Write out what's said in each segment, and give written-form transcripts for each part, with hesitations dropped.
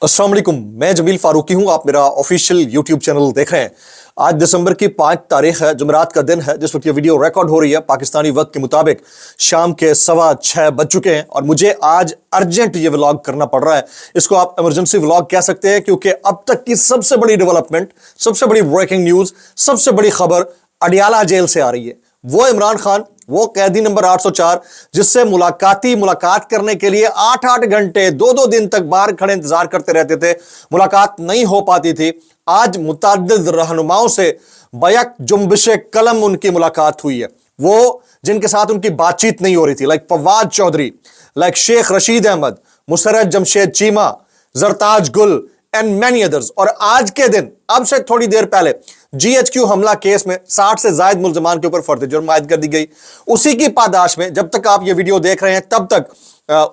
अस्सलाम वालेकुम, मैं जमील फारूकी हूं। आप मेरा ऑफिशियल यूट्यूब चैनल देख रहे हैं। आज दिसंबर की 5 तारीख है, जुमेरात का दिन है, जिस वक्त ये वीडियो रिकॉर्ड हो रही है पाकिस्तानी वक्त के मुताबिक शाम के 6:15 बज चुके हैं और मुझे आज अर्जेंट ये व्लॉग करना पड़ रहा है। इसको आप इमरजेंसी व्लॉग कह सकते हैं क्योंकि अब तक की सबसे बड़ी डेवलपमेंट, सबसे बड़ी ब्रेकिंग न्यूज, सबसे बड़ी खबर अडियाला जेल से आ रही है। वो इमरान खान, वो कैदी नंबर 804 जिससे मुलाकात करने के लिए 8-8 घंटे 2-2 दिन तक बाहर खड़े इंतजार करते रहते थे, मुलाकात नहीं हो पाती थी। आज मुतअद्दिद रहनुमाओं से बैक जुम्बिशे कलम उनकी मुलाकात हुई है। वो जिनके साथ उनकी बातचीत नहीं हो रही थी, लाइक फवाद चौधरी, लाइक शेख रशीद अहमद, मुसर्रत जमशेद चीमा, जरताज गुल एंड मैनी अदर्स। और आज के दिन, अब से थोड़ी देर पहले, GHQ हमला केस में 60 से ज्यादा मुल्जमान के ऊपर फर्द जुर्म आयद कर दी गई। उसी की पादाश में जब तक आप ये वीडियो देख रहे हैं तब तक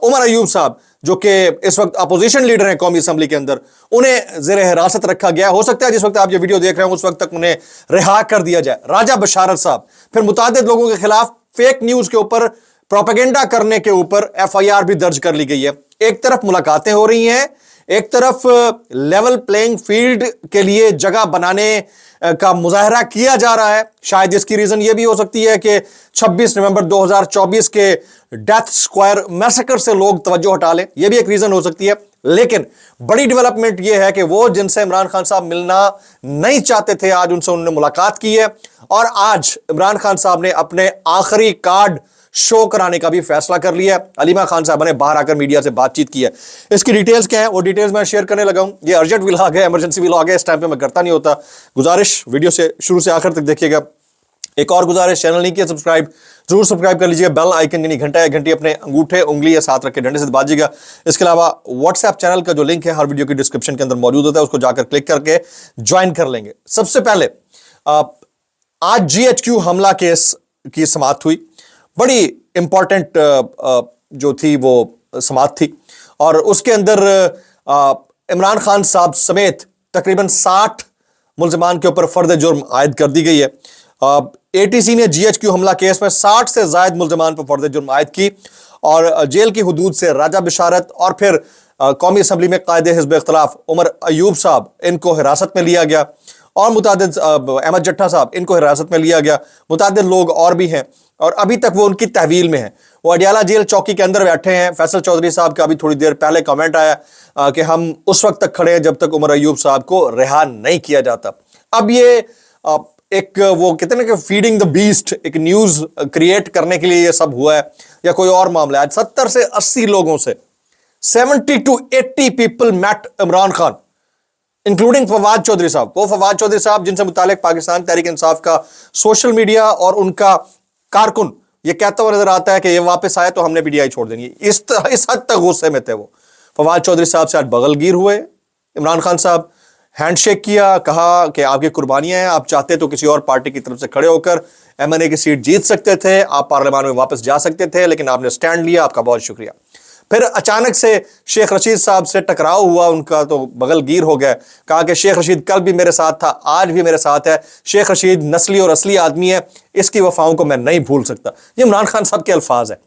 उमर अयूब साहब, जो कि इस वक्त अपोजिशन लीडर हैं कौमी असम्बली के अंदर, उन्हें जेर हिरासत रखा गया। हो सकता है जिस वक्त आप ये वीडियो देख रहे हैं उस वक्त तक उन्हें रिहा कर दिया जाए। राजा बशारत साहब, फिर मुतादिद लोगों के खिलाफ फेक न्यूज के ऊपर, प्रोपेगेंडा करने के ऊपर FIR भी दर्ज कर ली गई है। एक तरफ मुलाकातें हो रही हैं, एक तरफ लेवल प्लेइंग फील्ड के लिए जगह बनाने का मुजाहरा किया जा रहा है। शायद इसकी रीजन यह भी हो सकती है कि 26 नवंबर 2024 के डेथ स्क्वायर मैसेकर से लोग तवज्जो हटा लें, यह भी एक रीजन हो सकती है। लेकिन बड़ी डेवलपमेंट यह है कि वो जिनसे इमरान खान साहब मिलना नहीं चाहते थे, आज उनसे उन्होंने मुलाकात की है। और आज इमरान खान साहब ने अपने आखिरी कार्ड शो कराने का भी फैसला कर लिया। अलीमा खान साहब ने बाहर आकर मीडिया से बातचीत की है। इसकी डिटेल्स क्या है वो डिटेल्स मैं शेयर करने लगा हूं। ये अर्जेंट व्लॉग है, इमरजेंसी व्लॉग है, इस टाइम पे मैं करता नहीं होता। गुजारिश, वीडियो से शुरू से आखिर तक देखिएगा। एक और गुजारिश, चैनल नहीं किया सब्सक्राइब, जरूर सब्सक्राइब कर लीजिए। बेल आइकन यानी घंटी अपने अंगूठे उंगली या साथ रख के डंडे से दबाजिएगा। इसके अलावा व्हाट्सएप चैनल का जो लिंक है हर वीडियो की डिस्क्रिप्शन के अंदर मौजूद होता है, उसको जाकर क्लिक करके ज्वाइन कर लेंगे। सबसे पहले आज GHQ हमला केस की समाअत हुई। बड़ी इंपॉर्टेंट जो थी वो समाअत थी और उसके अंदर इमरान खान साहब समेत तकरीबन 60 मुल्जमान के ऊपर फर्द जुर्म आयद कर दी गई है। ATC ने GHQ हमला केस में 60 से ज्यादा मुल्जमान पर फर्द जुर्म आयद की और जेल की हुदूद से राजा बशारत और फिर कौमी असम्बली में कायदे हिज़्ब इख्तिलाफ उमर अयूब साहब, इनको हिरासत में लिया गया और मुतादिद अहमद जट्टा साहब, इनको हिरासत में लिया गया। मुतादिद लोग और भी हैं और अभी तक वो उनकी तहवील में है। वो अडियाला जेल चौकी के अंदर बैठे हैं। फैसल चौधरी साहब का अभी थोड़ी देर पहले कमेंट आया कि हम उस वक्त तक खड़े हैं जब तक उमर अयूब साहब को रिहा नहीं किया जाता। अब ये एक वो कहते हैं ना कि फीडिंग द बीस्ट, एक न्यूज क्रिएट करने के लिए ये सब हुआ है या कोई और मामला है। आज 70 से 80 लोगों से 70 to 80 people met Imran Khan, including Fawad Chaudhry sahab. वो फवाद चौधरी साहब जिनसे मुतालिक पाकिस्तान तहरीक इंसाफ का सोशल मीडिया और उनका कारकुन ये कहता हुआ नजर आता है कि ये वापस आए तो हमने PTI छोड़ देंगे। इस हद तक गुस्से में थे वो। फवाद चौधरी साहब से आज बगलगीर हुए इमरान खान साहब, हैंडशेक किया, कहा कि आपकी कुर्बानियां हैं, आप चाहते तो किसी और पार्टी की तरफ से खड़े होकर MNA की सीट जीत सकते थे, आप पार्लियामान में वापस जा सकते थे, लेकिन आपने स्टैंड लिया, आपका बहुत शुक्रिया। फिर अचानक से शेख रशीद साहब से टकराव हुआ उनका, तो बगलगीर हो गया। कहा कि शेख रशीद कल भी मेरे साथ था, आज भी मेरे साथ है, शेख रशीद नस्ली और असली आदमी है, इसकी वफाओं को मैं नहीं भूल सकता। ये इमरान खान साहब के अल्फाज हैं।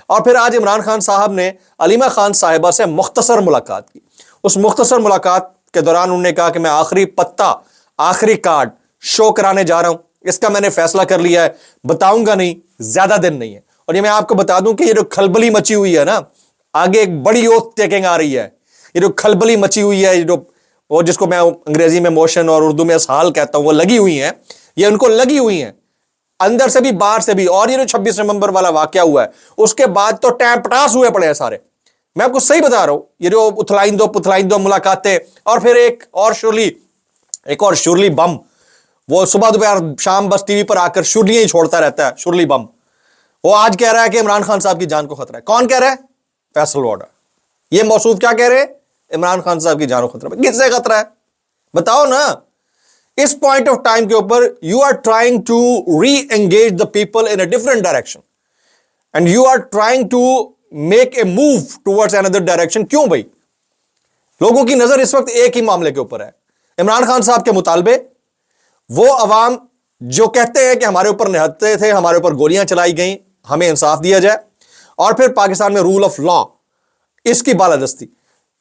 और फिर आज इमरान खान साहब ने अलीमा खान साहिबा से मुख्तसर मुलाकात की। उस मुख्तसर मुलाकात के दौरान उन्होंने कहा कि मैं आखिरी पत्ता, आखिरी कार्ड शो कराने जा रहा हूं, इसका मैंने फैसला कर लिया है, बताऊंगा नहीं, ज्यादा दिन नहीं है। और ये मैं आपको बता दूं कि ये जो खलबली मची हुई है ना, आगे एक बड़ी ओथ टेकिंग आ रही है। ये जो खलबली मची हुई है, ये जो वो जिसको मैं अंग्रेजी में मोशन और उर्दू में असहाल कहता हूं, वो लगी हुई है, ये उनको लगी हुई है अंदर से भी बाहर से भी। और ये जो 26 नवंबर वाला वाकया हुआ है उसके बाद तो टैंपटास हुए पड़े हैं सारे। मैं आपको सही बता रहा हूं, ये जो पुथलाइन दो मुलाकातें और फिर एक और शुरली बम, वो सुबह दोपहर शाम बस टीवी पर आकर शुरलियां ही छोड़ता रहता है, शुरली बम। वो आज कह रहा है कि इमरान खान साहब की जान को खतरा है। कौन कह रहा है? फैसल वार्डर। ये मौसूफ क्या कह रहे हैं? इमरान खान साहब की जान को खतरा है। किससे खतरा है बताओ ना। इस पॉइंट ऑफ टाइम के ऊपर you are trying to re engage the people in a different direction and you are trying to make a move towards another direction. क्यों भाई? लोगों की नजर इस वक्त एक ही मामले के ऊपर है, इमरान खान साहब के मुतालबे। वो अवाम जो कहते हैं कि हमारे ऊपर निहत्ते थे, हमारे ऊपर गोलियां चलाई गई, हमें इंसाफ दिया जाए, और फिर पाकिस्तान में रूल ऑफ लॉ, इसकी बालादस्ती।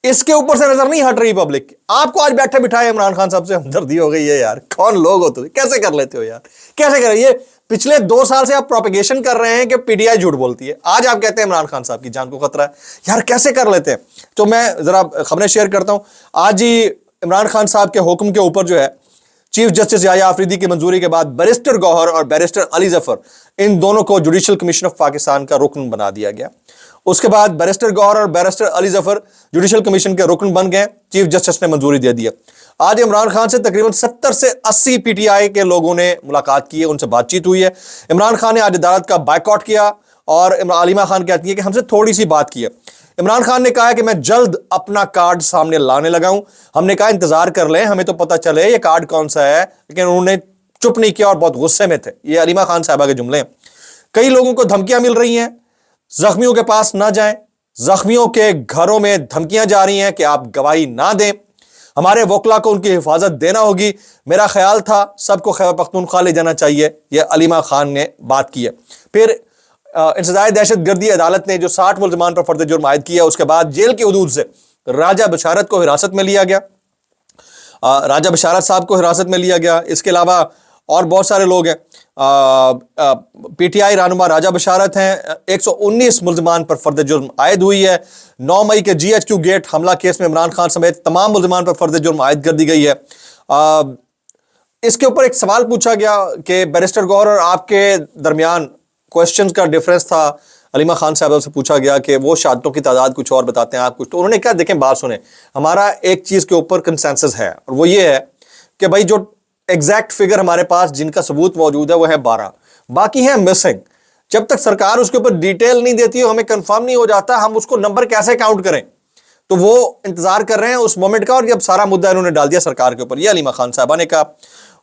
इसके ऊपर से नजर नहीं हट रही पब्लिक। आपको आज बैठे बिठाए इमरान खान साहब से हमदर्दी हो गई है यार, कौन लोग हो तुम, कैसे कर लेते हो यार, कैसे कर ये पिछले 2 साल से आप प्रोपेगेशन कर रहे हैं कि पीटीआई झूठ बोलती है, आज आप कहते हैं इमरान खान साहब की जान को खतरा है यार, कैसे कर लेते हैं। तो मैं जरा खबरें शेयर करता हूं। आज ही इमरान खान साहब के हुक्म के ऊपर जो है चीफ जस्टिस याह्या आफरीदी की मंजूरी के बाद बैरिस्टर गौहर और बैरिस्टर अली जफर, इन दोनों को जुडिशियल कमीशन ऑफ पाकिस्तान का रुकन बना दिया गया। उसके बाद बैरिस्टर गौहर और barrister Ali Zafar judicial commission के रुकन बन गए, चीफ जस्टिस ने मंजूरी दे दी। आज इमरान खान से तकरीबन 70 से 80 पीटीआई के लोगों ने मुलाकात की है, उनसे बातचीत हुई है। इमरान खान ने आज अदालत का बायकॉट किया और आलिमा खान कहती है कि हमसे थोड़ी सी बात की है। इमरान खान ने कहा है कि मैं जल्द अपना कार्ड सामने लाने लगा हूं। हमने कहा इंतजार कर लें, हमें तो पता चले ये कार्ड कौन सा है, लेकिन उन्होंने चुप नहीं किया और बहुत गुस्से में थे। ये आलिमा खान साहबा के जुमले हैं। कई लोगों को धमकियां मिल रही हैं, जख्मियों के पास ना जाएं, जख्मियों के घरों में धमकियां जा रही हैं कि आप गवाही ना दें, हमारे वकला को उनकी हिफाजत देना होगी। मेरा ख्याल था सबको खैबर पख्तूनख्वा ले जाना चाहिए, यह अलीमा खान ने बात की है। फिर इंसदाद दहशत गर्दी अदालत ने जो 60 मुल्ज़िमान पर फर्द जुर्म आयद किया, उसके बाद जेल की हदूद से राजा बशारत को हिरासत में लिया गया, राजा बशारत साहब को हिरासत में लिया गया। इसके अलावा और बहुत सारे लोग हैं। पीटीआई रहनुमा राजा बशारत हैं। 119 मुल्ज़िमान पर फर्द जुर्म आयद हुई है। 9 मई के GHQ गेट हमला केस में इमरान खान समेत तमाम मुल्ज़िमान पर फर्द जुर्म आयद कर दी गई है। इसके ऊपर एक सवाल पूछा गया कि बैरिस्टर गौहर और आपके दरमियान क्वेश्चंस का डिफरेंस था। अलीमा खान साहब से पूछा गया कि वो शहादतों की तादाद कुछ और बताते हैं, आप कुछ। तो उन्होंने कहा देखें बात सुने, हमारा एक चीज़ के ऊपर कंसेंसस है और वो ये है कि भाई जो एग्जैक्ट फिगर हमारे पास जिनका सबूत मौजूद है वो है 12, बाकी है मिसिंग। जब तक सरकार उसके ऊपर डिटेल नहीं देती है, हमें कंफर्म नहीं हो जाता हम उसको नंबर कैसे काउंट करें। तो वो इंतजार कर रहे हैं उस मोमेंट का, और जब सारा मुद्दा इन्होंने डाल दिया सरकार के ऊपर, ये अलीमा खान साहबा ने कहा।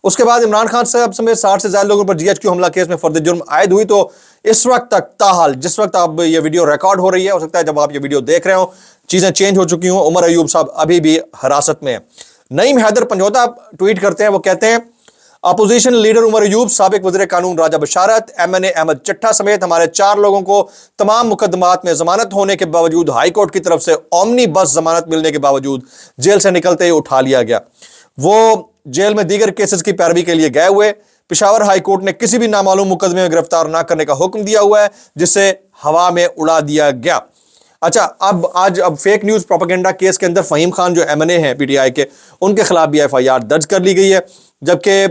उसके बाद इमरान खान साहब समेत 60 से ज्यादा लोगों पर GHQ हमला केस में फर्द जुर्म आयद हुई। तो इस वक्त तक ताहाल, जिस वक्त अब ये वीडियो रिकॉर्ड हो रही है, हो सकता है जब आप ये वीडियो देख रहे हो चीजें चेंज हो चुकी हों, उमर अयूब साहब अभी भी हिरासत में है। नईम हैदर पंजोता ट्वीट करते हैं, वो कहते हैं अपोजिशन लीडर उमर अयूब, साबिक वज़ीर कानून राजा बशारत, MNA अहमद चट्टा समेत हमारे 4 लोगों को तमाम मुकदमात में जमानत होने के बावजूद हाई कोर्ट की तरफ से ओमनी बस जमानत मिलने के बावजूद जेल से निकलते ही उठा लिया गया। वो जेल में दीगर केसेस की पैरवी के लिए गए हुए। पेशावर हाई कोर्ट ने किसी भी नामालूम मुकदमे में गिरफ्तार ना करने का हुक्म दिया हुआ है, जिसे हवा में उड़ा दिया गया। अच्छा, अब फेक न्यूज प्रोपेगेंडा केस के अंदर फहीम खान जो MNA हैं PTI के, उनके खिलाफ भी FIR दर्ज कर ली गई है। जबकि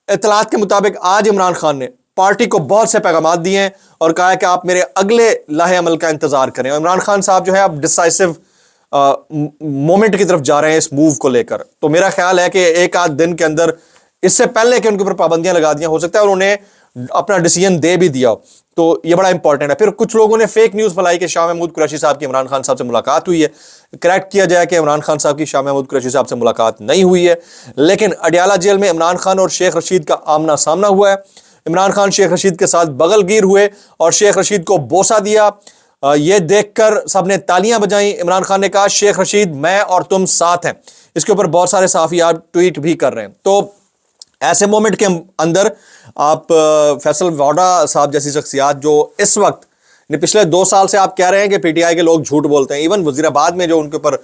इत्तलात के मुताबिक आज इमरान खान ने पार्टी को बहुत से पैगाम दिए हैं और कहा है कि आप मेरे अगले लाहे अमल का इंतजार करें। और इमरान खान साहब जो है अब डिसाइसिव मोमेंट की तरफ जा रहे हैं इस मूव को लेकर। तो मेरा ख्याल है कि एक आध दिन के अंदर, इससे पहले कि उनके ऊपर पाबंदियां लगा दिया, हो सकता है उन्होंने अपना डिसीजन दे भी दिया। तो ये बड़ा इंपॉर्टेंट है। फिर कुछ लोगों ने फेक न्यूज़ फैलाई कि शाह महमूद कुरैशी साहब की इमरान खान साहब से मुलाकात हुई है। करेक्ट किया जाए कि इमरान खान साहब की शाह महमूद कुरैशी साहब से मुलाकात नहीं हुई है, लेकिन अडियाला जेल में इमरान खान और शेख रशीद का आमना सामना हुआ है। इमरान खान शेख रशीद के साथ बगलगीर हुए और शेख रशीद को बोसा दिया। ये देखकर सबने तालियां बजाई। इमरान खान ने कहा शेख रशीद मैं और तुम साथ हैं। इसके ऊपर बहुत सारे सहाफ़ी आप ट्वीट भी कर रहे हैं। तो ऐसे मोमेंट के अंदर आप फैसल वाडा साहब जैसी शख्सियात जो इस वक्त पिछले 2 साल से आप कह रहे हैं कि PTI के लोग झूठ बोलते हैं, इवन वजीराबाद में जो उनके ऊपर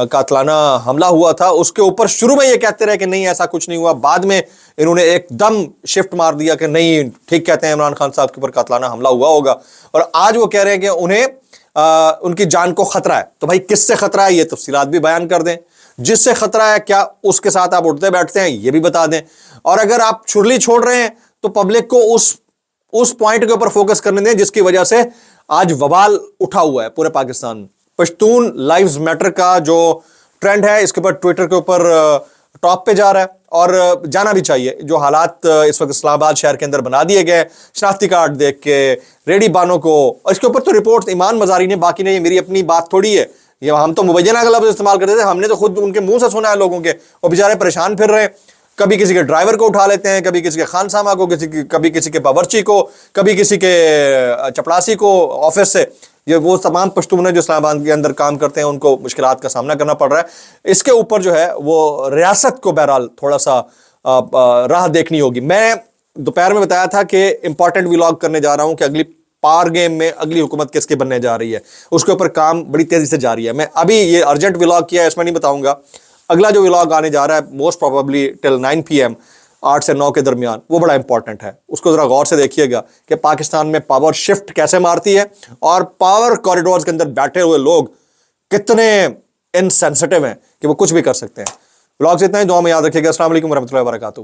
कातलाना हमला हुआ था उसके ऊपर शुरू में ये कहते रहे कि नहीं ऐसा कुछ नहीं हुआ, बाद में इन्होंने एकदम शिफ्ट मार दिया कि नहीं ठीक कहते हैं इमरान खान साहब के ऊपर कातलाना हमला हुआ होगा, और आज वो कह रहे हैं कि उन्हें उनकी जान को खतरा है। तो भाई किससे खतरा है ये तफसीलात भी बयान कर दें। जिससे खतरा है क्या उसके साथ आप उठते बैठते हैं ये भी बता दें। और अगर आप छुरली छोड़ रहे हैं तो पब्लिक को उस पॉइंट के ऊपर फोकस करने दें जिसकी वजह से आज वबाल उठा हुआ है पूरे पाकिस्तान में। पश्तून लाइव्स मैटर का जो ट्रेंड है इसके ऊपर ट्विटर के ऊपर टॉप पे जा रहा है और जाना भी चाहिए। जो हालात इस वक्त इस्लामाबाद शहर के अंदर बना दिए गए शनाख्ती कार्ड देख के रेडी बानों को, और इसके ऊपर तो रिपोर्ट ईमान मजारी ने, बाकी नहीं, ये मेरी अपनी बात थोड़ी है, ये हम तो मुबैना का लफ्ज़ इस्तेमाल करते थे, हमने तो खुद उनके मुंह से सुना है लोगों के। वो बेचारे परेशान फिर रहे हैं, कभी किसी के ड्राइवर को उठा लेते हैं, कभी किसी के खानसामा को, कभी किसी के बावर्ची को, कभी किसी के चपड़ासी को ऑफिस से। ये वो तमाम पश्तून है जो इस्लामाबाद के अंदर काम करते हैं, उनको मुश्किलात का सामना करना पड़ रहा है। इसके ऊपर जो है वो रियासत को बहरहाल थोड़ा सा राह देखनी होगी। मैं दोपहर में बताया था कि इंपॉर्टेंट व्लॉग करने जा रहा हूं कि अगली پاور گیم میں اگلی حکومت کس کی بننے جا رہی ہے، اس کے اوپر کام بڑی تیزی سے جاری ہے. میں ابھی یہ ارجنٹ ولاگ کیا ہے، اس میں نہیں بتاؤں گا. اگلا جو ولاگ آنے جا رہا ہے موسٹ پروبیبلی ٹل 9 PM 8 سے 9 کے درمیان، وہ بڑا امپورٹنٹ ہے. اس کو ذرا غور سے دیکھیے گا کہ پاکستان میں پاور شفٹ کیسے مارتی ہے اور پاور کوریڈورز کے اندر بیٹھے ہوئے لوگ کتنے انسینسٹیو ہیں کہ وہ کچھ بھی کر سکتے ہیں. ولاگ سے اتنا ہی، دعا میں یاد رکھیے گا. السلام علیکم ورحمۃ اللہ وبرکاتہ.